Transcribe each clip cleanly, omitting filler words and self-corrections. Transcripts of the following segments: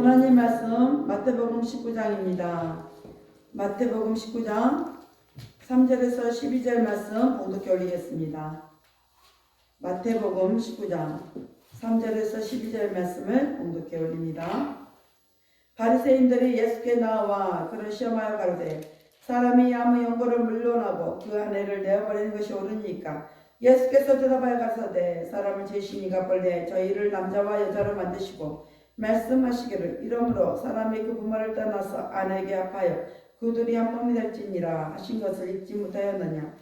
하나님 말씀 마태복음 19장입니다. 마태복음 19장 3절에서 12절 말씀 봉독해 올리겠습니다. 마태복음 19장 3절에서 12절 말씀을 봉독해 올립니다. 바리새인들이 예수께 나와 그를 시험하여 가로되 사람이 아무 연고를 물론하고 그 아내를 내어버리는 것이 옳으니까? 예수께서 대답하여 가로되 사람을 죄시니 갚을때 저희를 남자와 여자로 만드시고 말씀하시기를 이러므로 사람이 그 부모를 떠나서 아내에게 합하여 그 둘이 한 몸이 될지니라 하신 것을 잊지 못하였느냐.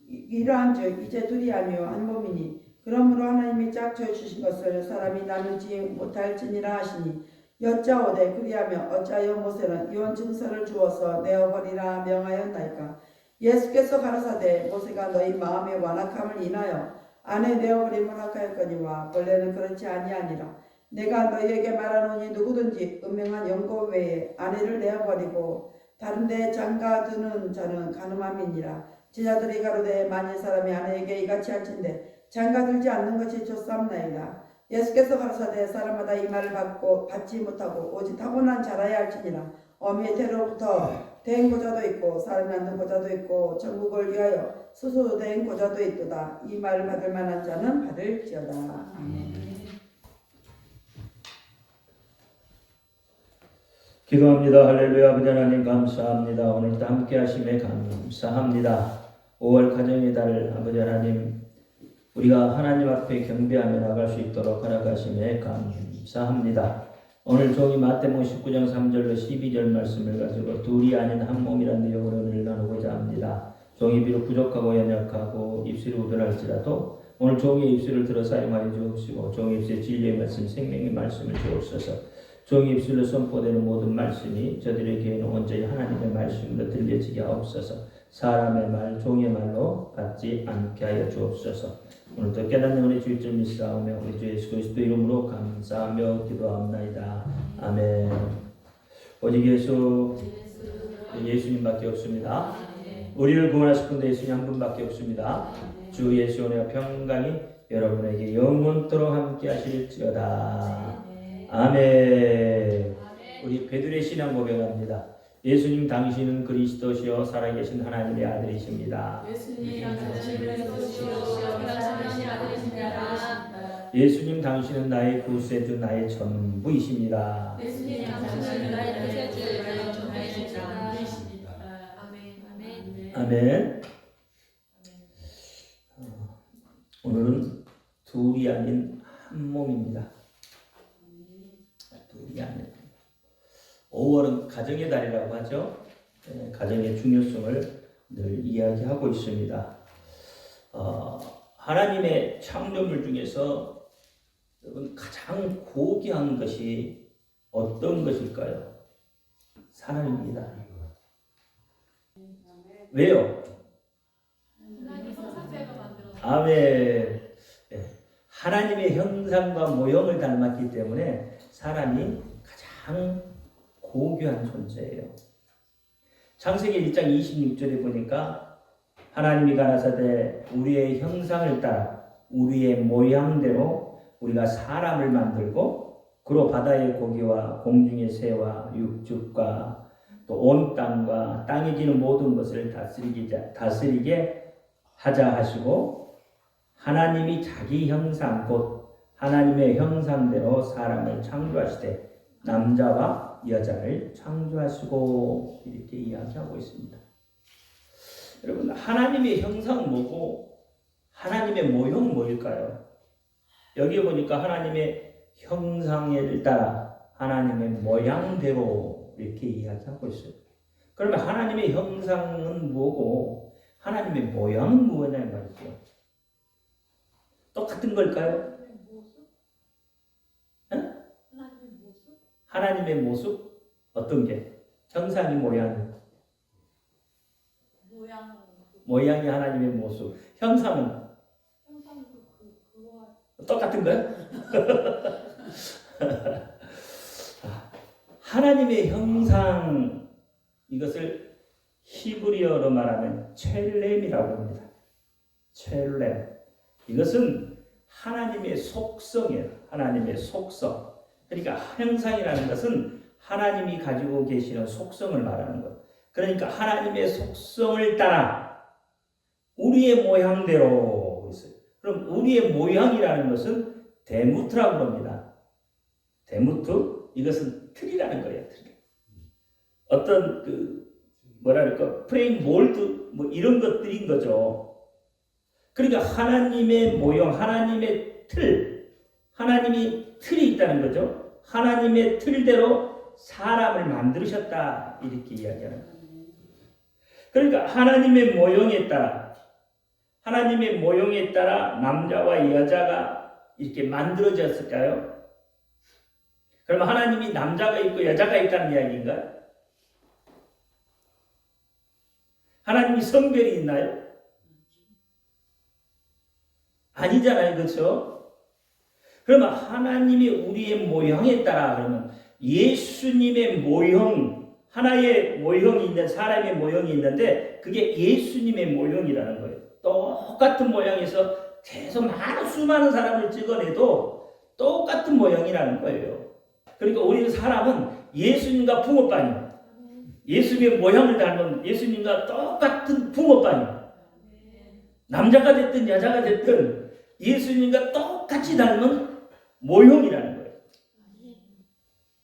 이러한즉 이제 둘이 아니요 한 몸이니 그러므로 하나님이 짝지어 주신 것을 사람이 나누지 못할지니라 하시니 여짜오되 그리하며 어찌하여 모세는 이혼 증서를 주어서 내어버리라 명하였나이까. 예수께서 가라사대 모세가 너희 마음의 완악함을 인하여 아내 내어버림을 허락하였거니와 본래는 그렇지 아니하니라. 내가 너희에게 말하노니 누구든지 은명한 연고 외에 아내를 내어버리고 다른 데 장가드는 자는 간음함이니라. 제자들이 가로되 만일 사람이 아내에게 이같이 할진대 장가들지 않는 것이 좋사옵나이다. 예수께서 가라사대 사람마다 이 말을 받지 못하고 오직 타고난 자라야 할지니라. 어미의 태로부터 된 고자도 있고 사람이 안 된 고자도 있고 천국을 위하여 스스로 된 고자도 있도다. 이 말을 받을 만한 자는 받을지어다. 아멘. 기도합니다. 할렐루야. 아버지 하나님 감사합니다. 오늘도 함께 하심에 감사합니다. 5월 가정의 달 아버지 하나님 우리가 하나님 앞에 경배하며 나갈 수 있도록 허락하심에 감사합니다. 오늘 종이 마태복음 19장 3절로 12절 말씀을 가지고 둘이 아닌 한 몸이라는 내용으로 오늘 나누고자 합니다. 종이 비록 부족하고 연약하고 입술이 우둔할지라도 오늘 종의 입술을 들어 사용하여 주옵시고 종의 입술에 진리의 말씀 생명의 말씀을 주옵소서. 종의 입술로 선포되는 모든 말씀이 저들에게는 온전히 하나님의 말씀으로 들려지게 하옵소서. 사람의 말, 종의 말로 받지 않게 하여 주옵소서. 오늘도 깨닫는 우리 주의를 믿사오며 우리 주 예수 그리스도 이름으로 감사하며 기도합나이다. 아멘. 오직 예수님밖에 없습니다. 우리를 구원하실 분도 예수님 한 분밖에 없습니다. 주 예수 은혜와 평강이 여러분에게 영원토록 함께 하실지어다. 아멘. 우리 베드로의 신앙 고백합니다. 예수님 당신은 그리스도시요 살아계신 하나님의 아들이십니다. 예수님 당신은 나의 구세주 나의 전부이십니다. 아멘. 오늘은 둘이 아닌 한 몸입니다. 둘이 아닌 5월은 가정의 달이라고 하죠. 가정의 중요성을 늘 이야기하고 있습니다. 하나님의 창조물 중에서 여러분 가장 고귀한 것이 어떤 것일까요? 사람입니다. 왜요? 아멘. 하나님의 형상과 모형을 닮았기 때문에 사람이 가장 고귀한 존재예요. 창세기 1장 26절에 보니까 하나님이 가라사대 우리의 형상을 따라 우리의 모양대로 우리가 사람을 만들고 그로 바다의 고기와 공중의 새와 육축과 또 온 땅과 땅에 지는 모든 것을 다스리게 하자 하시고 하나님이 자기 형상 곧 하나님의 형상대로 사람을 창조하시되 남자와 여자를 창조하시고 이렇게 이야기하고 있습니다. 여러분 하나님의 형상은 뭐고 하나님의 모형은 뭐일까요? 여기 보니까 하나님의 형상을 따라 하나님의 모양대로 이렇게 이야기하고 있어요. 그러면 하나님의 형상은 뭐고 하나님의 모양은 뭐냐 말이죠. 똑같은 걸까요? 하나님의 모습? 어떤 게? 형상이 모양이 하나님의 모습. 형상은? 똑같은 거예요? 하나님의 형상 이것을 히브리어로 말하면 첼렘이라고 합니다. 첼렘. 이것은 하나님의 속성이에요. 하나님의 속성. 그러니까 형상이라는 것은 하나님이 가지고 계시는 속성을 말하는 것. 그러니까 하나님의 속성을 따라 우리의 모양대로 있어요. 그럼 우리의 모양이라는 것은 데무트라고 합니다. 데무트, 이것은 틀이라는 거예요. 틀. 어떤 뭐랄까 프레임 몰드 뭐 이런 것들인 거죠. 그러니까 하나님의 모형, 하나님의 틀, 하나님이 틀이 있다는 거죠. 하나님의 틀대로 사람을 만드셨다 이렇게 이야기하는 거예요. 그러니까 하나님의 모형에 따라 남자와 여자가 이렇게 만들어졌을까요? 그러면 하나님이 남자가 있고 여자가 있다는 이야기인가요? 하나님이 성별이 있나요? 아니잖아요. 그렇죠? 그러면 하나님이 우리의 모형에 따라 그러면 예수님의 모형, 하나의 모형이 있는 사람의 모형이 있는데 그게 예수님의 모형이라는 거예요. 똑같은 모양에서 계속 수많은 사람을 찍어내도 똑같은 모형이라는 거예요. 그러니까 우리는 사람은 예수님과 붕어빵이에요. 예수님의 모양을 닮은 예수님과 똑같은 붕어빵이에요. 남자가 됐든 여자가 됐든 예수님과 똑같이 닮은 모형이라는 거예요.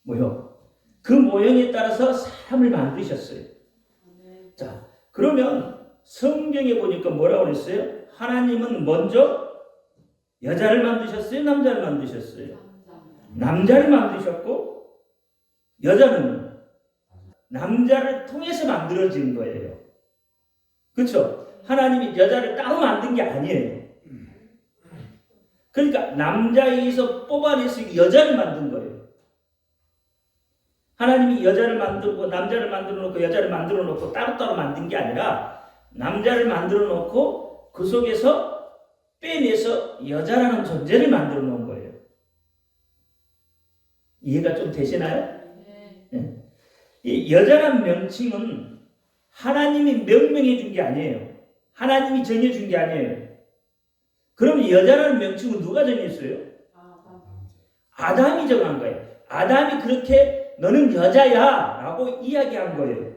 모형. 그 모형에 따라서 사람을 만드셨어요. 자, 그러면 성경에 보니까 뭐라고 그랬어요? 하나님은 먼저 여자를 만드셨어요? 남자를 만드셨어요? 남자를 만드셨고 여자는 남자를 통해서 만들어진 거예요. 그렇죠? 하나님이 여자를 따로 만든 게 아니에요. 그러니까 남자에서 뽑아내서 여자를 만든 거예요. 하나님이 여자를 만들고 남자를 만들어 놓고 여자를 만들어 놓고 따로따로 만든 게 아니라 남자를 만들어 놓고 그 속에서 빼내서 여자라는 존재를 만들어 놓은 거예요. 이해가 좀 되시나요? 네. 이 여자란 명칭은 하나님이 명명해 준 게 아니에요. 하나님이 정해 준 게 아니에요. 그럼 여자라는 명칭은 누가 정했어요? 아담이 정한 거예요. 아담이 그렇게 너는 여자야 라고 이야기한 거예요.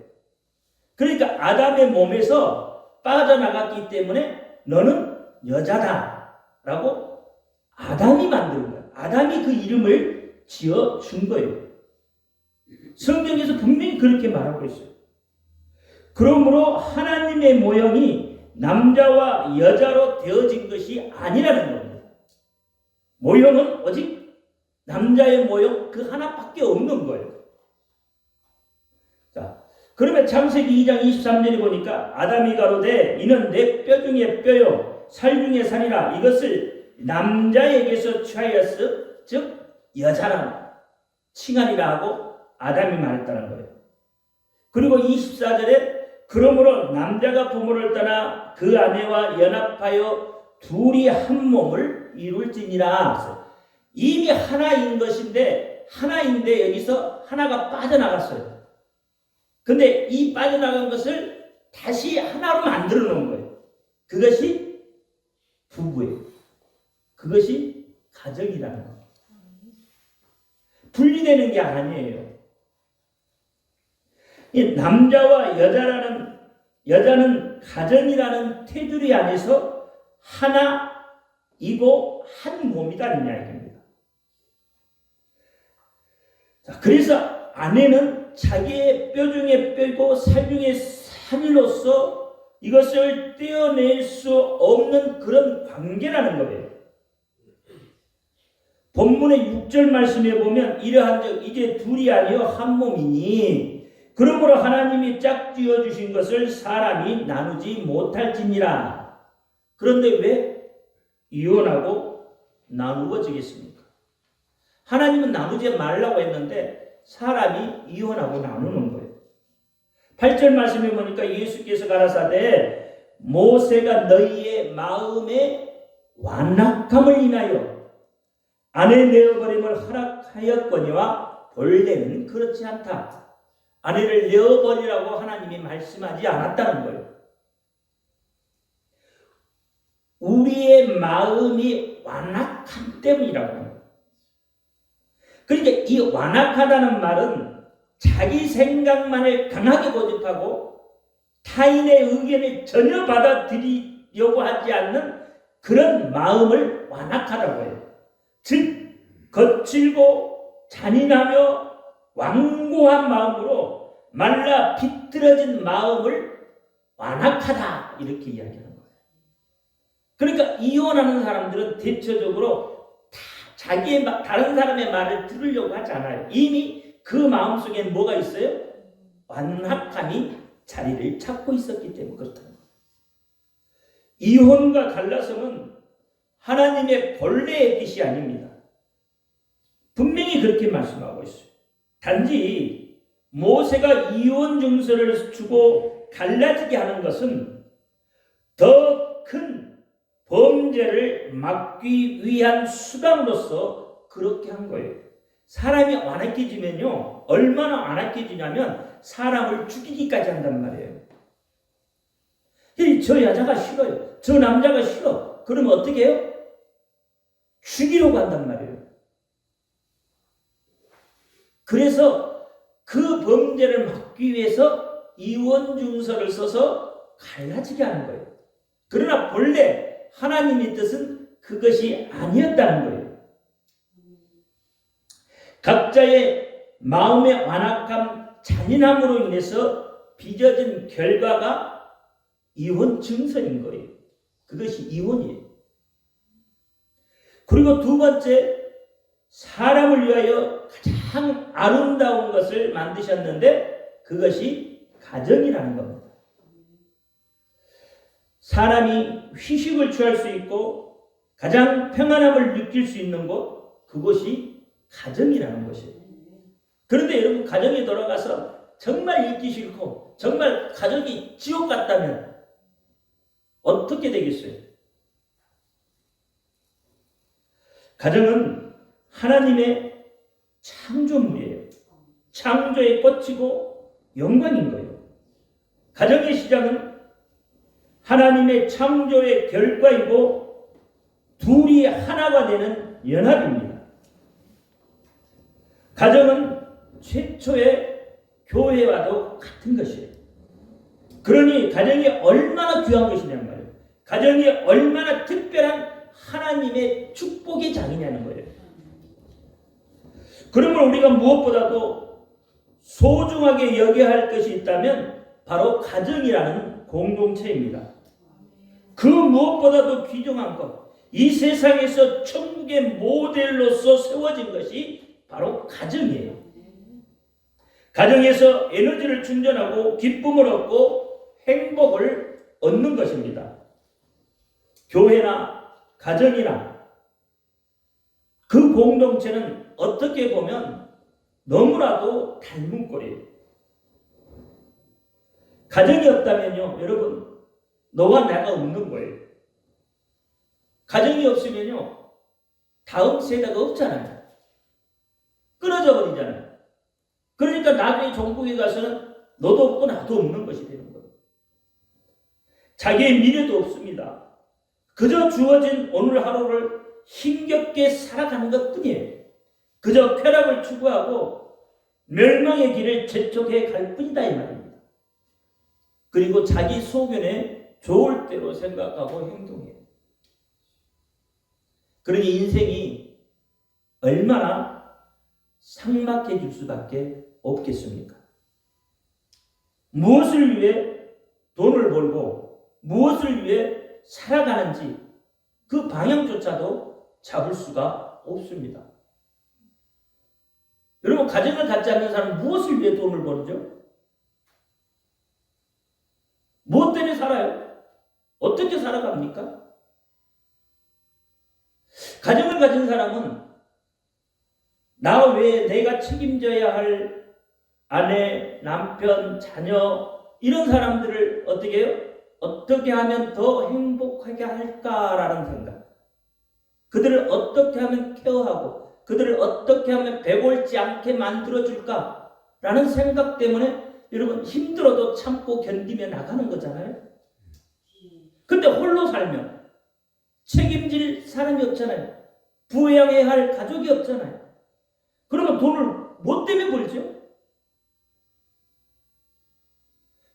그러니까 아담의 몸에서 빠져나갔기 때문에 너는 여자다 라고 아담이 만든 거예요. 아담이 그 이름을 지어준 거예요. 성경에서 분명히 그렇게 말하고 있어요. 그러므로 하나님의 모형이 남자와 여자로 되어진 것이 아니라는 겁니다. 모형은 오직 남자의 모형 그 하나밖에 없는 거예요. 자, 그러면 창세기 2장 23절에 보니까 아담이 가로되 이는 내 뼈 중에 뼈요 살 중에 살이라 이것을 남자에게서 취하였으 즉 여자라 칭하리라 하고 아담이 말했다는 거예요. 그리고 24절에 그러므로 남자가 부모를 떠나 그 아내와 연합하여 둘이 한 몸을 이룰지니라. 이미 하나인 것인데 하나인데 여기서 하나가 빠져나갔어요. 근데 이 빠져나간 것을 다시 하나로 만들어 놓은 거예요. 그것이 부부예요. 그것이 가정이라는 거예요. 분리되는 게 아니에요. 이 남자와 여자는 가정이라는 테두리 안에서 하나이고 한 몸이다는 이야기입니다. 자, 그래서 아내는 자기의 뼈 중에 뼈고 살 중에 살로서 이것을 떼어낼 수 없는 그런 관계라는 거예요. 본문의 6절 말씀에 보면 이러한즉 이제 둘이 아니요 한 몸이니 그러므로 하나님이 짝지어 주신 것을 사람이 나누지 못할지니라. 그런데 왜 이혼하고 나누어지겠습니까? 하나님은 나누지 말라고 했는데 사람이 이혼하고 나누는 거예요. 8절 말씀에 보니까 예수께서 가라사대 모세가 너희의 마음의 완악함을 인하여 아내 내어버림을 허락하였거니와 본래는 그렇지 않다. 아내를 내어버리라고 하나님이 말씀하지 않았다는 거예요. 우리의 마음이 완악함 때문이라고 합니다. 그러니까 이 완악하다는 말은 자기 생각만을 강하게 고집하고 타인의 의견을 전혀 받아들이려고 하지 않는 그런 마음을 완악하다고 해요. 즉 거칠고 잔인하며 완고한 마음으로 말라 비틀어진 마음을 완악하다 이렇게 이야기하는 거예요. 그러니까 이혼하는 사람들은 대체적으로 다 자기의 다른 사람의 말을 들으려고 하지 않아요. 이미 그 마음속에 뭐가 있어요? 완악함이 자리를 찾고 있었기 때문에 그렇다는 거예요. 이혼과 갈라섬은 하나님의 본래의 뜻이 아닙니다. 분명히 그렇게 말씀하고 있어요. 단지 모세가 이혼 증서를 주고 갈라지게 하는 것은 더 큰 범죄를 막기 위한 수단으로서 그렇게 한 거예요. 사람이 완악해지면요, 얼마나 완악해지냐면 사람을 죽이기까지 한단 말이에요. 저 여자가 싫어요, 저 남자가 싫어, 그러면 어떻게 해요? 죽이려고 한단 말이에요. 그래서 그 범죄를 막기 위해서 이혼 증서를 써서 갈라지게 하는 거예요. 그러나 본래 하나님의 뜻은 그것이 아니었다는 거예요. 각자의 마음의 완악함, 잔인함으로 인해서 빚어진 결과가 이혼 증서인 거예요. 그것이 이혼이에요. 그리고 두 번째, 사람을 위하여 가장 아름다운 것을 만드셨는데 그것이 가정이라는 겁니다. 사람이 휴식을 취할 수 있고 가장 평안함을 느낄 수 있는 곳, 그것이 가정이라는 것이에요. 그런데 여러분, 가정에 돌아가서 정말 있기 싫고 정말 가족이 지옥 같다면 어떻게 되겠어요? 가정은 하나님의 창조물이에요. 창조의 꽃이고 영광인 거예요. 가정의 시작은 하나님의 창조의 결과이고 둘이 하나가 되는 연합입니다. 가정은 최초의 교회와도 같은 것이에요. 그러니 가정이 얼마나 귀한 것이냐는 말이에요. 가정이 얼마나 특별한 하나님의 축복의 장이냐는 거예요. 그러면 우리가 무엇보다도 소중하게 여겨야 할 것이 있다면 바로 가정이라는 공동체입니다. 그 무엇보다도 귀중한 것, 이 세상에서 천국의 모델로서 세워진 것이 바로 가정이에요. 가정에서 에너지를 충전하고 기쁨을 얻고 행복을 얻는 것입니다. 교회나 가정이나 그 공동체는 어떻게 보면 너무나도 닮은 꼴이에요. 가정이 없다면요, 여러분, 너와 내가 없는 거예요. 가정이 없으면요, 다음 세대가 없잖아요. 끊어져 버리잖아요. 그러니까 나중에 종국에 가서는 너도 없고 나도 없는 것이 되는 거예요. 자기의 미래도 없습니다. 그저 주어진 오늘 하루를 힘겹게 살아가는 것뿐이에요. 그저 쾌락을 추구하고 멸망의 길을 재촉해 갈 뿐이다 이 말입니다. 그리고 자기 소견에 좋을 대로 생각하고 행동해요. 그러니 인생이 얼마나 삭막해질 수밖에 없겠습니까? 무엇을 위해 돈을 벌고 무엇을 위해 살아가는지 그 방향조차도 잡을 수가 없습니다. 여러분, 가정을 갖지 않는 사람은 무엇을 위해 돈을 벌죠? 무엇 때문에 살아요? 어떻게 살아갑니까? 가정을 가진 사람은 나 외에 내가 책임져야 할 아내, 남편, 자녀 이런 사람들을 어떻게 해요? 어떻게 하면 더 행복하게 할까라는 생각, 그들을 어떻게 하면 케어하고 그들을 어떻게 하면 배골지 않게 만들어줄까라는 생각 때문에 여러분 힘들어도 참고 견디며 나가는 거잖아요. 근데 홀로 살면 책임질 사람이 없잖아요. 부양해야 할 가족이 없잖아요. 그러면 돈을 뭐 때문에 벌죠?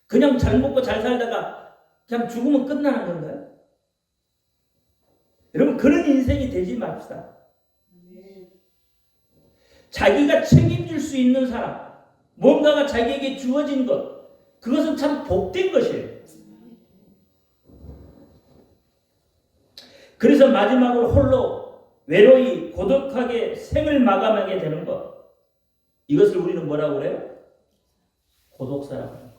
그냥 잘 먹고 잘 살다가 그냥 죽으면 끝나는 건가요? 여러분, 그런 인생이 되지 맙시다. 자기가 책임질 수 있는 사람, 뭔가가 자기에게 주어진 것, 그것은 참 복된 것이에요. 그래서 마지막으로 홀로 외로이 고독하게 생을 마감하게 되는 것, 이것을 우리는 뭐라고 그래요? 고독사라고.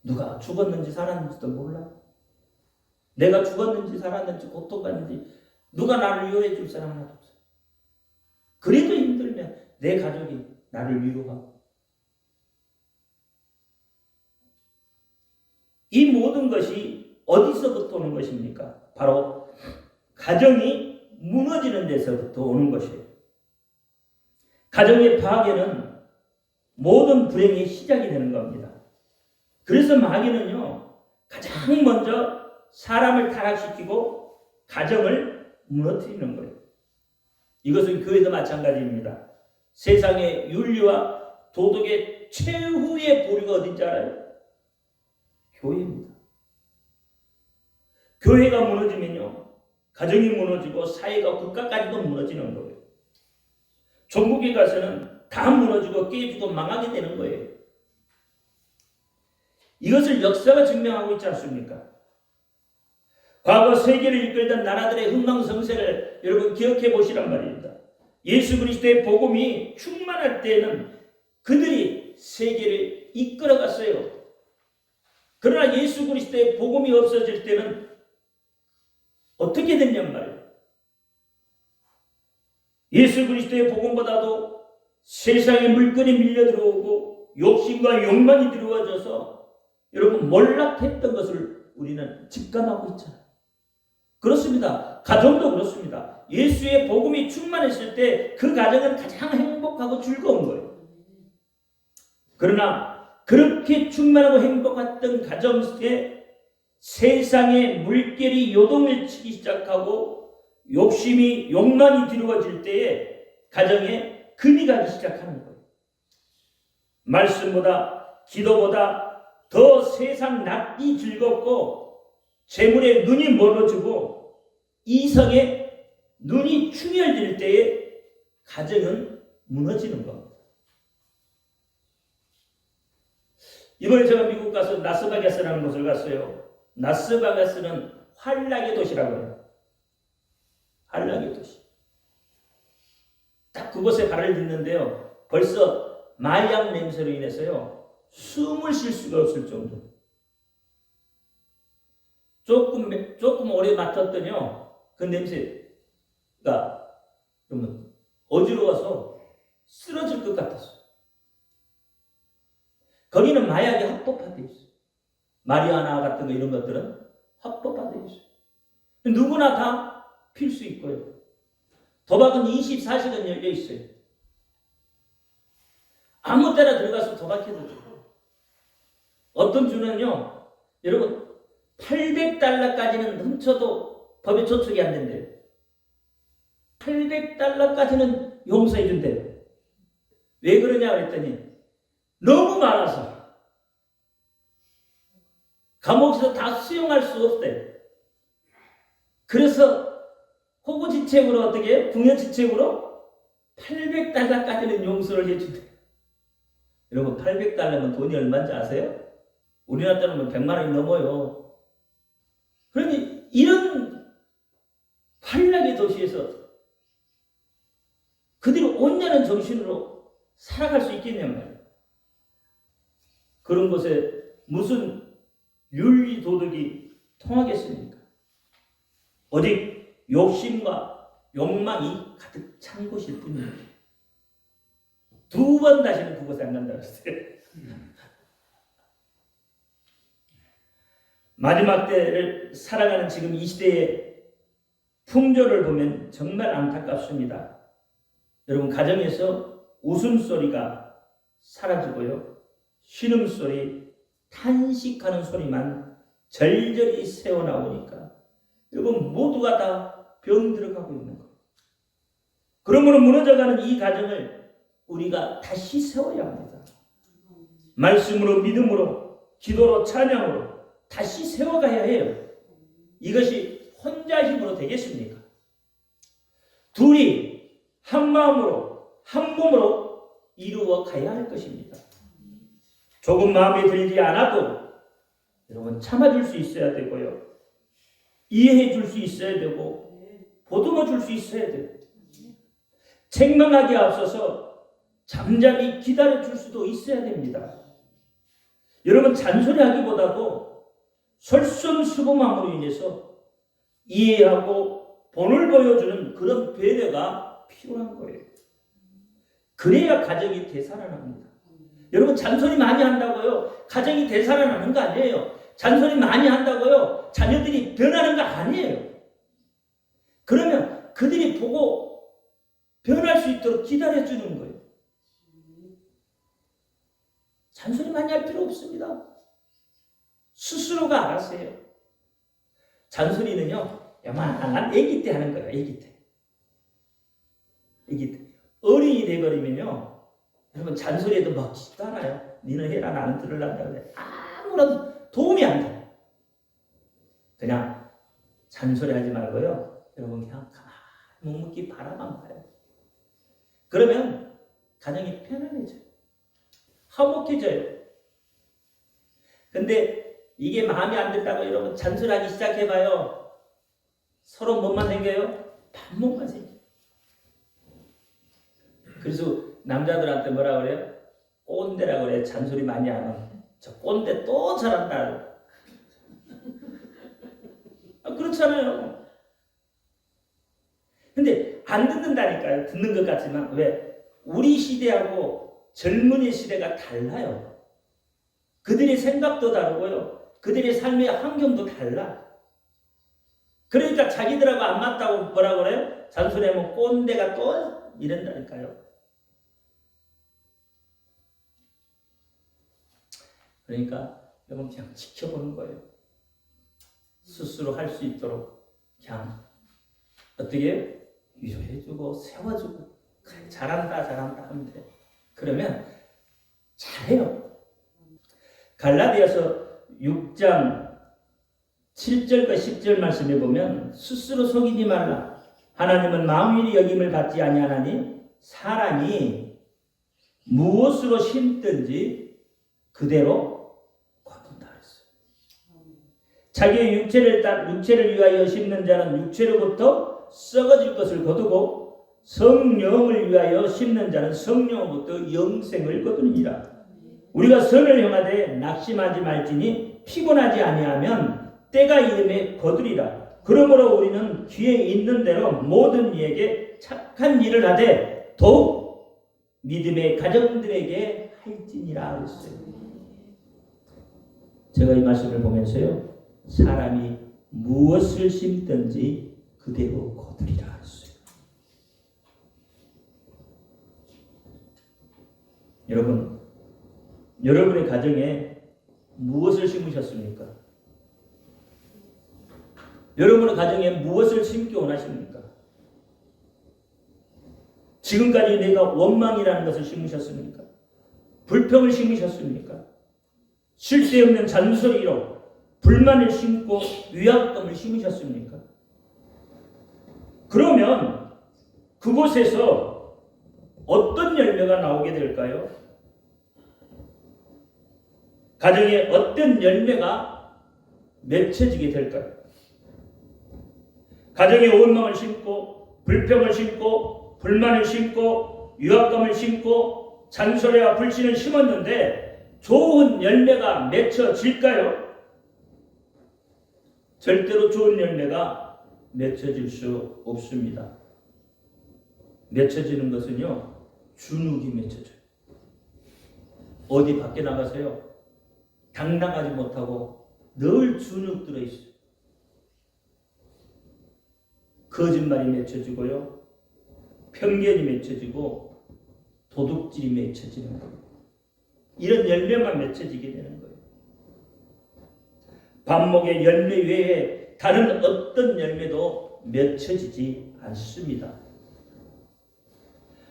누가 죽었는지 살았는지도 몰라. 내가 죽었는지 살았는지 고통받는지 누가 나를 위로해 줄 사람 하나도 없어. 그래도 힘들면 내 가족이 나를 위로하고. 이 모든 것이 어디서부터 오는 것입니까? 바로 가정이 무너지는 데서부터 오는 것이에요. 가정의 파괴는 모든 불행의 시작이 되는 겁니다. 그래서 마귀는요, 가장 먼저 사람을 타락시키고 가정을 무너뜨리는 거예요. 이것은 교회도 마찬가지입니다. 세상의 윤리와 도덕의 최후의 보류가 어딘지 알아요? 교회입니다. 교회가 무너지면요, 가정이 무너지고 사회가 국가까지도 무너지는 거예요. 종국에 가서는 다 무너지고 깨지고 망하게 되는 거예요. 이것을 역사가 증명하고 있지 않습니까? 과거 세계를 이끌던 나라들의 흥망성쇠를 여러분 기억해 보시란 말입니다. 예수 그리스도의 복음이 충만할 때에는 그들이 세계를 이끌어갔어요. 그러나 예수 그리스도의 복음이 없어질 때는 어떻게 됐냔 말이에요. 예수 그리스도의 복음보다도 세상의 물건이 밀려 들어오고 욕심과 욕망이 들어와져서 여러분 몰락했던 것을 우리는 직감하고 있잖아요. 그렇습니다. 가정도 그렇습니다. 예수의 복음이 충만했을 때 그 가정은 가장 행복하고 즐거운 거예요. 그러나 그렇게 충만하고 행복했던 가정 속에 세상의 물결이 요동을 치기 시작하고 욕심이 욕망이 뒤로워질 때에 가정에 금이 가기 시작하는 거예요. 말씀보다 기도보다 더 세상 낫기 즐겁고 재물에 눈이 멀어지고 이성에 눈이 충혈될 때에 가정은 무너지는 겁니다. 이번에 제가 미국 가서 라스베가스라는 곳을 갔어요. 라스베가스는 환락의 도시라고 해요. 환락의 도시. 딱 그곳에 발을 딛는데요, 벌써 마약 냄새로 인해서요 숨을 쉴 수가 없을 정도. 조금 오래 맡았더니요, 그 냄새가 좀 어지러워서 쓰러질 것 같았어요. 거기는 마약이 합법화되어 있어요. 마리아나 같은 거 이런 것들은 합법화되어 있어요. 누구나 다 필 수 있고요. 도박은 24시간 열려 있어요. 아무 때나 들어가서 도박해도 돼요. 어떤 주는요, 여러분 800달러까지는 훔쳐도 법에 저촉이 안 된대요. 800달러까지는 용서해 준대요. 왜 그러냐 그랬더니 너무 많아서 감옥에서 다 수용할 수 없대요. 그래서 호구지책으로 어떻게 해요? 궁여지책으로 800달러까지는 용서를 해준대요. 여러분 800달러면 돈이 얼마인지 아세요? 우리나라 돈은 100만 원이 넘어요. 그러니 이런 환락의 도시에서 그들이 온전한 정신으로 살아갈 수 있겠냔 말이에요. 그런 곳에 무슨 윤리 도덕이 통하겠습니까? 오직 욕심과 욕망이 가득 찬 곳일 뿐입니다. 2번 다시는 그곳에 안 간다고 했어요. 마지막 때를 살아가는 지금 이 시대의 풍조를 보면 정말 안타깝습니다. 여러분, 가정에서 웃음소리가 사라지고요, 신음소리, 탄식하는 소리만 절절히 새어나오니까 여러분 모두가 다 병 들어가고 있는 거예요. 그러므로 무너져가는 이 가정을 우리가 다시 세워야 합니다. 말씀으로, 믿음으로, 기도로, 찬양으로 다시 세워가야 해요. 이것이 혼자 힘으로 되겠습니까? 둘이 한 마음으로, 한 몸으로 이루어 가야 할 것입니다. 조금 마음에 들지 않아도 여러분 참아줄 수 있어야 되고요. 이해해 줄 수 있어야 되고 보듬어 줄 수 있어야 돼요. 책망하기에 앞서서 잠잠히 기다려 줄 수도 있어야 됩니다. 여러분 잔소리하기보다도 솔선수범함으로 인해서 이해하고 본을 보여주는 그런 배려가 필요한 거예요. 그래야 가정이 되살아납니다. 여러분 잔소리 많이 한다고요 가정이 되살아나는 거 아니에요. 잔소리 많이 한다고요 자녀들이 변하는 거 아니에요. 그러면 그들이 보고 변할 수 있도록 기다려주는 거예요. 잔소리 많이 할 필요 없습니다. 스스로가 알아서 해요. 잔소리는요 야만한 아기 때 하는 거예요. 아기 때. 아기 때. 어린이 돼버리면요 여러분 잔소리해도 먹지도 않아요. 니는 해라 나는 들으란다 그래. 아무런 도움이 안 돼요. 그냥 잔소리하지 말고요 여러분 그냥 가만히 묵묵히 바라만 봐요. 그러면 가정이 편안해져요. 화목해져요. 근데 이게 마음에 안 든다고 여러분 잔소리하기 시작해봐요. 서로 뭐만 생겨요? 반목만 생겨요. 그래서 남자들한테 뭐라 그래요? 꼰대라고 그래요. 잔소리 많이 하면. 저 꼰대 또 잘한다. 그렇잖아요. 근데 안 듣는다니까요. 듣는 것 같지만 왜? 우리 시대하고 젊은이 시대가 달라요. 그들의 생각도 다르고요. 그들의 삶의 환경도 달라. 그러니까 자기들하고 안 맞다고 뭐라 그래요? 잔소리하면 꼰대가 또 이런다니까요. 그러니까 여러분 그냥 지켜보는 거예요. 스스로 할 수 있도록 그냥 어떻게 위로해주고 세워주고 잘한다 하면 돼. 그러면 잘해요. 갈라디아서 6장 7절과 10절 말씀에 보면 스스로 속이지 말라. 하나님은 마음일이 여김을 받지 아니하나니 사람이 무엇으로 심든지 그대로 거둔다 했어요. 자기의 육체를 위하여 심는 자는 육체로부터 썩어질 것을 거두고 성령을 위하여 심는 자는 성령으로부터 영생을 거두니라. 우리가 선을 행하되 낙심하지 말지니 피곤하지 아니하면 때가 이름에 거두리라. 그러므로 우리는 귀에 있는 대로 모든 이에게 착한 일을 하되 더욱 믿음의 가정들에게 할지니라 했어요. 제가 이 말씀을 보면서요 사람이 무엇을 심든지 그대로 거두리라 했어요. 여러분의 가정에 무엇을 심으셨습니까? 여러분의 가정에 무엇을 심기 원하십니까? 지금까지 내가 원망이라는 것을 심으셨습니까? 불평을 심으셨습니까? 쓸데없는 잔소리로 불만을 심고 위압감을 심으셨습니까? 그러면 그곳에서 어떤 열매가 나오게 될까요? 가정에 어떤 열매가 맺혀지게 될까요? 가정에 원망을 심고 불평을 심고 불만을 심고 위압감을 심고 잔소리와 불신을 심었는데 좋은 열매가 맺혀질까요? 절대로 좋은 열매가 맺혀질 수 없습니다. 맺혀지는 것은요 주눅이 맺혀져요. 어디 밖에 나가세요 당당하지 못하고 늘 주눅 들어있어요. 거짓말이 맺혀지고요 편견이 맺혀지고 도둑질이 맺혀지는 거예요. 이런 열매만 맺혀지게 되는 거예요. 반목의 열매 외에 다른 어떤 열매도 맺혀지지 않습니다.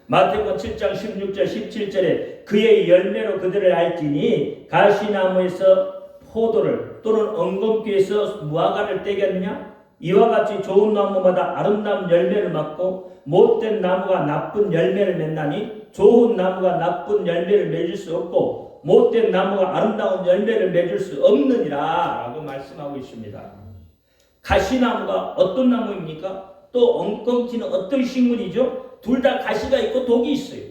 마태복음 7장 16절 17절에 그의 열매로 그들을 알지니 가시나무에서 포도를 또는 엉겅퀴에서 무화과를 떼겠느냐? 이와 같이 좋은 나무마다 아름다운 열매를 맺고 못된 나무가 나쁜 열매를 맺나니 좋은 나무가 나쁜 열매를 맺을 수 없고 못된 나무가 아름다운 열매를 맺을 수 없느니라 라고 말씀하고 있습니다. 가시나무가 어떤 나무입니까? 또 엉겅퀴는 어떤 식물이죠? 둘 다 가시가 있고 독이 있어요.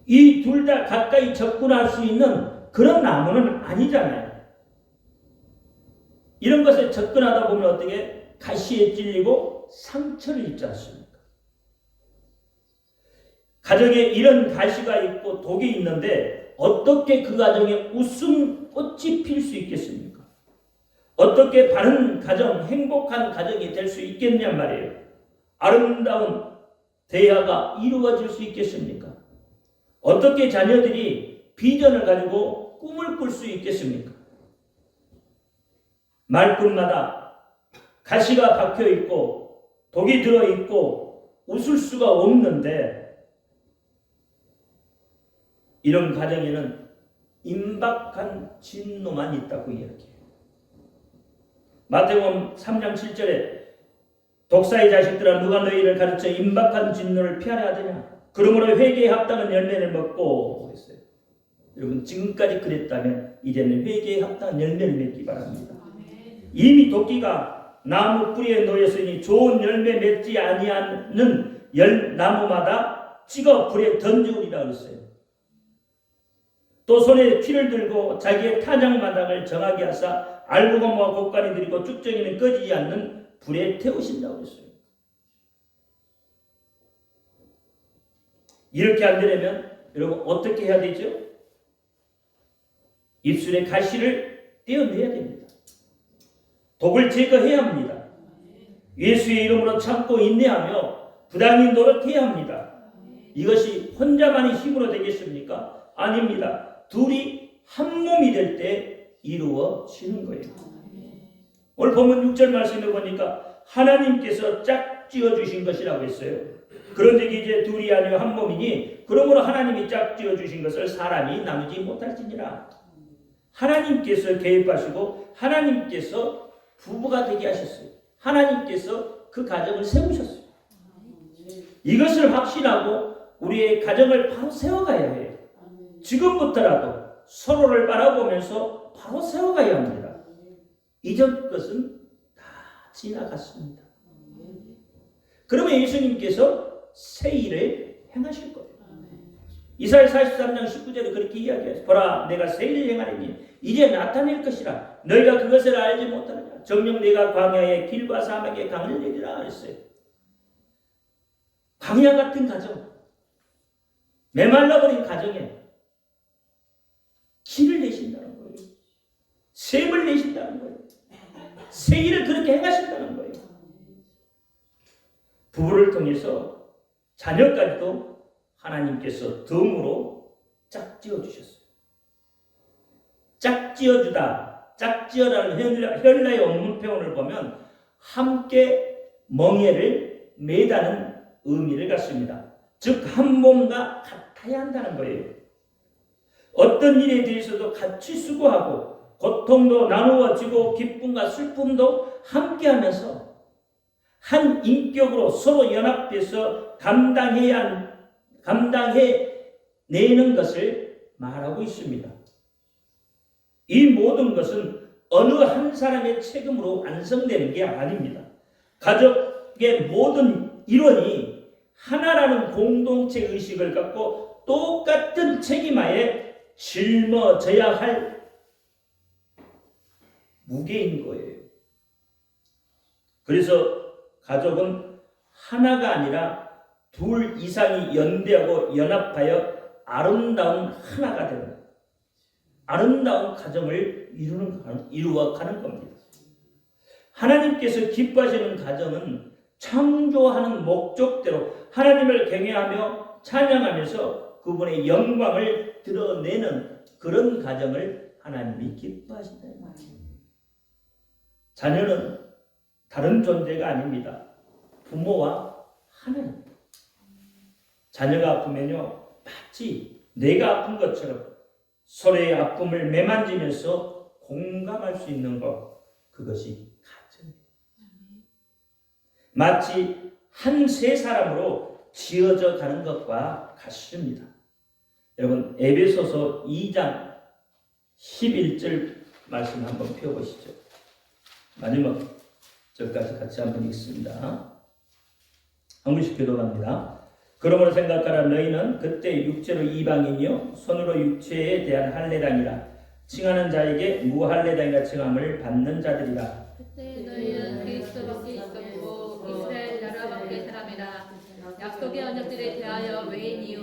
이 둘 다 가까이 접근할 수 있는 그런 나무는 아니잖아요. 이런 것에 접근하다 보면 어떻게 가시에 찔리고 상처를 입지 않습니까? 가정에 이런 가시가 있고 독이 있는데 어떻게 그 가정에 웃음꽃이 필 수 있겠습니까? 어떻게 바른 가정, 행복한 가정이 될 수 있겠냔 말이에요. 아름다운 대화가 이루어질 수 있겠습니까? 어떻게 자녀들이 비전을 가지고 꿈을 꿀 수 있겠습니까? 말끝마다 가시가 박혀 있고 독이 들어 있고 웃을 수가 없는데 이런 가정에는 임박한 진노만 있다고 이야기해요. 마태복음 3장 7절에 독사의 자식들아 누가 너희를 가르쳐 임박한 진노를 피하려 하더냐? 그러므로 회개에 합당한 열매를 먹고 그랬어요. 여러분 지금까지 그랬다면 이제는 회개에 합당한 열매를 맺기 바랍니다. 이미 도끼가 나무 뿌리에 놓였으니 좋은 열매 맺지 아니하는 나무마다 찍어 불에 던지우리라 그랬어요. 또 손에 피를 들고 자기의 타작마당을 정하게 하사 알곡과 곡간이 들이고 쭉정이는 꺼지지 않는 불에 태우신다고 했어요. 이렇게 안 되려면 여러분 어떻게 해야 되죠? 입술에 가시를 떼어내야 됩니다. 독을 제거해야 합니다. 예수의 이름으로 참고 인내하며 부단히 노력해야 합니다. 이것이 혼자만의 힘으로 되겠습니까? 아닙니다. 둘이 한 몸이 될 때 이루어지는 거예요. 오늘 본문 6절 말씀에 보니까 하나님께서 짝지어 주신 것이라고 했어요. 그런데 이제 둘이 아니요 한 몸이니 그러므로 하나님이 짝지어 주신 것을 사람이 나누지 못할지니라. 하나님께서 개입하시고 하나님께서 부부가 되게 하셨어요. 하나님께서 그 가정을 세우셨어요. 이것을 확신하고 우리의 가정을 바로 세워가야 해요. 지금부터라도 서로를 바라보면서 바로 세워가야 합니다. 이전 것은 다 지나갔습니다. 그러면 예수님께서 새 일을 행하실 거예요. 이사야 43장 19절에 그렇게 이야기해요. 보라 내가 새 일을 행하리니 이제 나타낼 것이라 너희가 그것을 알지 못하느냐. 정녕 내가 광야의 길과 사막의 강을 내리라 했어요. 광야 같은 가정, 메말라버린 가정에 길을 내신다는 거예요. 샘을 내신다는 거예요. 새 일을 그렇게 행하신다는 거예요. 부부를 통해서 자녀까지도 하나님께서 덤으로 짝지어 주셨어요. 짝지어주다, 짝지어라는 헬라의 원문 표현을 보면 함께 멍에를 매다는 의미를 갖습니다. 즉 한 몸과 같아야 한다는 거예요. 어떤 일에 대해서도 같이 수고하고 고통도 나누어지고 기쁨과 슬픔도 함께하면서 한 인격으로 서로 연합돼서 감당해내는 것을 말하고 있습니다. 이 모든 것은 어느 한 사람의 책임으로 완성되는 게 아닙니다. 가족의 모든 일원이 하나라는 공동체 의식을 갖고 똑같은 책임하에 짊어져야 할 무게인 거예요. 그래서 가족은 하나가 아니라 둘 이상이 연대하고 연합하여 아름다운 하나가 되는 아름다운 가정을 이루어가는 겁니다. 하나님께서 기뻐하시는 가정은 창조하는 목적대로 하나님을 경외하며 찬양하면서 그분의 영광을 드러내는 그런 가정을 하나님이 기뻐하신다는 말이에요. 자녀는 다른 존재가 아닙니다. 부모와 하나님. 자녀가 아프면요, 마치 내가 아픈 것처럼 서로의 아픔을 매만지면서 공감할 수 있는 것, 그것이 가정이에요. 마치 한 세 사람으로 지어져 가는 것과 같습니다. 여러분, 에베소서 2장 11절 말씀 한번 펴보시죠. 마지막 절까지 같이 한번 읽습니다. 한 분씩 교독합니다. 그러므로 생각하라. 너희는 그때 육체로 이방인이요 손으로 육체에 대한 할례당이라 칭하는 자에게 무할례당이라 칭함을 받는 자들이라. 그때 너희는 그리스도 밖에 있었고 이스라엘 나라 밖의 사람이라. 약속의 언약들에 대하여 외인이요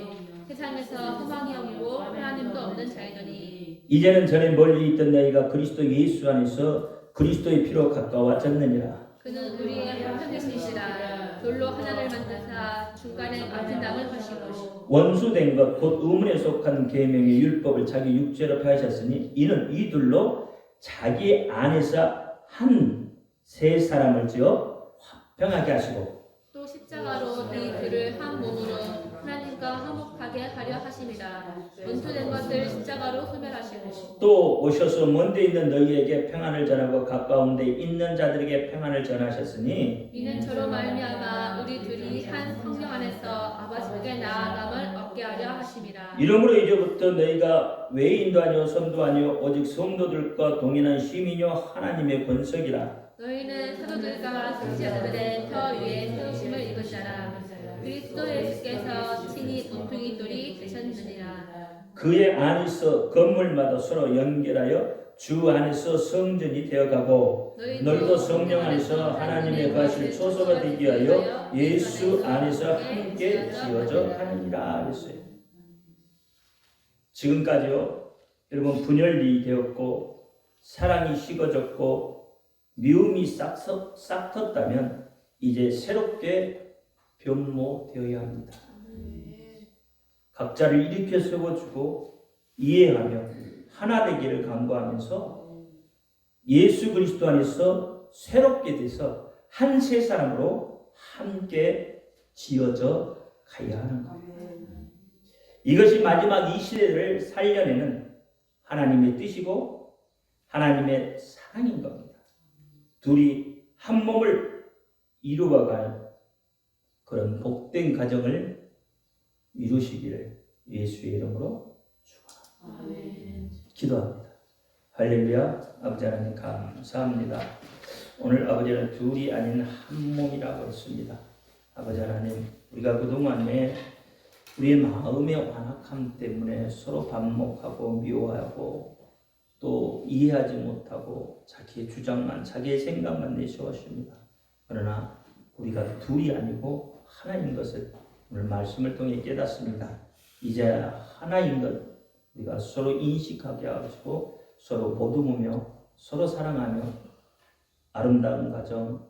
세상에서 소망이 없고 하나님도 없는 자이더니 이제는 전에 멀리 있던 너희가 그리스도 예수 안에서 그리스도의 피로 가까워졌느니라. 그는 우리의 형편이시라. 돌로 하나를 만드사 중간에 같은 땅을 하시고 원수된 것 곧 의문에 속한 계명의 율법을 자기 육체로 폐하셨으니 이는 이둘로 자기 안에서 한 세 사람을 지어 화평하게 하시고 또 십자가로 이 둘을 한 몸으로 하나님과 화목하게 하려 하심이라. 원수된 것을 십자가로 소멸하시고 또 오셔서 먼데 있는 너희에게 평안을 전하고 가까운 데 있는 자들에게 평안을 전하셨으니 이는 저로 말미암아 우리 둘이 한 성령 안에서 아버지께 나아감을 얻게 하려 하심이라. 이러므로 이제부터 너희가 외인도 아니요 손도 아니요 오직 성도들과 동일한 시민이요 하나님의 권석이라. 너희는 사도들과 선지자들의 터 위에 세우심을 입은 자라. 그리스도 예수께서 친히 몸뚱이 돌이 되셨느니라. 그의 안에서 건물마다 서로 연결하여 주 안에서 성전이 되어가고 너희도 성령 안에서 하나님의 거하실 초소가 되기 위하여 예수 안에서 함께 지어져 가느니라 했어요. 지금까지요, 여러분 분열이 되었고 사랑이 식어졌고 미움이 싹 텄다면 이제 새롭게 변모되어야 합니다. 각자를 일으켜 세워주고 이해하며 하나 되기를 간구하면서 예수 그리스도 안에서 새롭게 돼서 한 세 사람으로 함께 지어져 가야 하는 거예요. 이것이 마지막 이 시대를 살려내는 하나님의 뜻이고 하나님의 사랑인 겁니다. 둘이 한 몸을 이루어가는 그런 복된 가정을 이루시기를 예수의 이름으로 축원합니다. 기도합니다. 할렐루야. 아버지 하나님 감사합니다. 오늘 아버지는 둘이 아닌 한 몸이라고 했습니다. 아버지 하나님, 우리가 그동안에 우리의 마음의 완악함 때문에 서로 반목하고 미워하고 또 이해하지 못하고 자기의 주장만 자기의 생각만 내세웠습니다. 그러나 우리가 둘이 아니고 하나인 것을 오늘 말씀을 통해 깨닫습니다. 이제 하나인 것 우리가 서로 인식하게 하시고 서로 보듬으며 서로 사랑하며 아름다운 가정,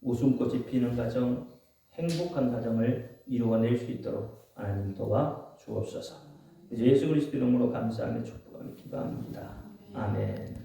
웃음꽃이 피는 가정, 행복한 가정을 이루어낼 수 있도록 하나님 도와 주옵소서. 예수 그리스도 이름으로 감사하며 축복하며 기도합니다. 아멘.